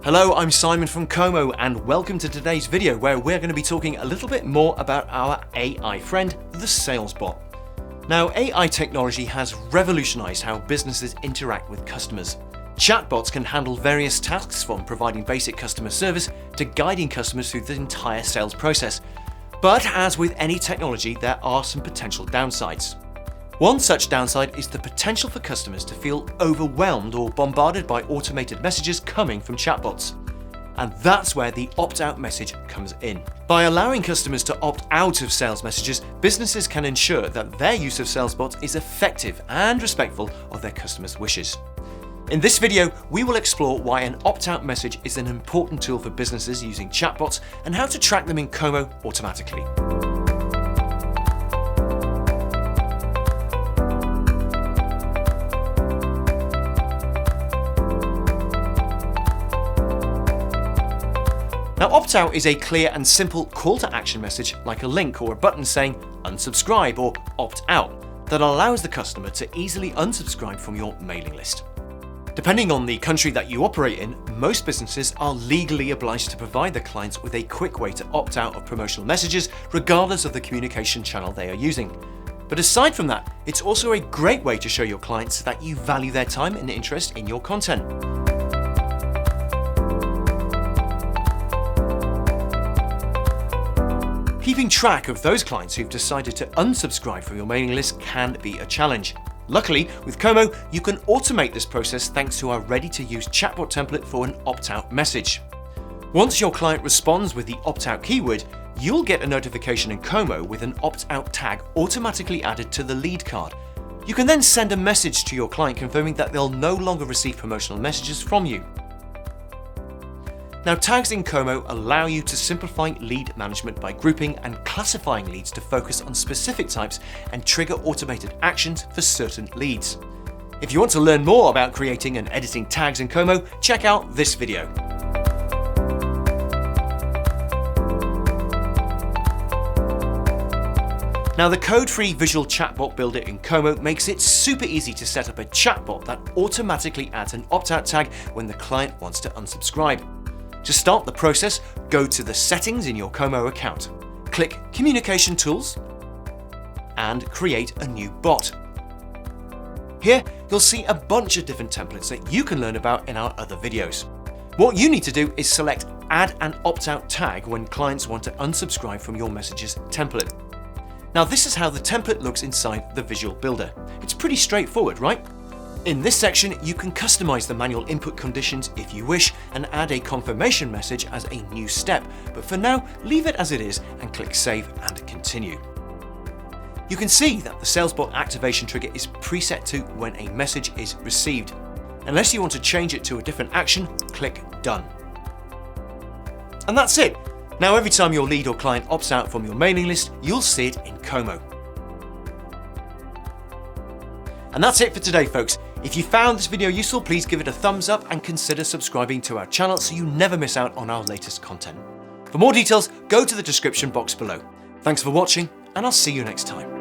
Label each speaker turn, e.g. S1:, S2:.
S1: Hello, I'm Simon from Kommo and welcome to today's video where we're going to be talking a little bit more about our AI friend, the Salesbot. Now, AI technology has revolutionized how businesses interact with customers. Chatbots can handle various tasks from providing basic customer service to guiding customers through the entire sales process. But as with any technology, there are some potential downsides. One such downside is the potential for customers to feel overwhelmed or bombarded by automated messages coming from chatbots. And that's where the opt-out message comes in. By allowing customers to opt out of sales messages, businesses can ensure that their use of Salesbot is effective and respectful of their customers' wishes. In this video, we will explore why an opt-out message is an important tool for businesses using chatbots and how to track them in Kommo automatically. Now, opt-out is a clear and simple call to action message like a link or a button saying unsubscribe or opt out that allows the customer to easily unsubscribe from your mailing list. Depending on the country that you operate in, most businesses are legally obliged to provide their clients with a quick way to opt out of promotional messages regardless of the communication channel they are using. But aside from that, it's also a great way to show your clients that you value their time and interest in your content. Keeping track of those clients who've decided to unsubscribe from your mailing list can be a challenge. Luckily, with Kommo, you can automate this process thanks to our ready-to-use chatbot template for an opt-out message. Once your client responds with the opt-out keyword, you'll get a notification in Kommo with an opt-out tag automatically added to the lead card. You can then send a message to your client confirming that they'll no longer receive promotional messages from you. Now, tags in Kommo allow you to simplify lead management by grouping and classifying leads to focus on specific types and trigger automated actions for certain leads. If you want to learn more about creating and editing tags in Kommo, check out this video. Now, the code-free visual chatbot builder in Kommo makes it super easy to set up a chatbot that automatically adds an opt-out tag when the client wants to unsubscribe. To start the process, go to the settings in your Kommo account, click Communication Tools, and create a new bot. Here, you'll see a bunch of different templates that you can learn about in our other videos. What you need to do is select Add an opt-out tag when clients want to unsubscribe from your messages template. Now, this is how the template looks inside the visual builder. It's pretty straightforward, right? In this section, you can customize the manual input conditions if you wish and add a confirmation message as a new step, but for now, leave it as it is and click Save and Continue. You can see that the Salesbot activation trigger is preset to when a message is received. Unless you want to change it to a different action, click Done. And that's it. Now, every time your lead or client opts out from your mailing list, you'll see it in Kommo. And that's it for today, folks. If you found this video useful, please give it a thumbs up and consider subscribing to our channel so you never miss out on our latest content. For more details, go to the description box below. Thanks for watching, and I'll see you next time.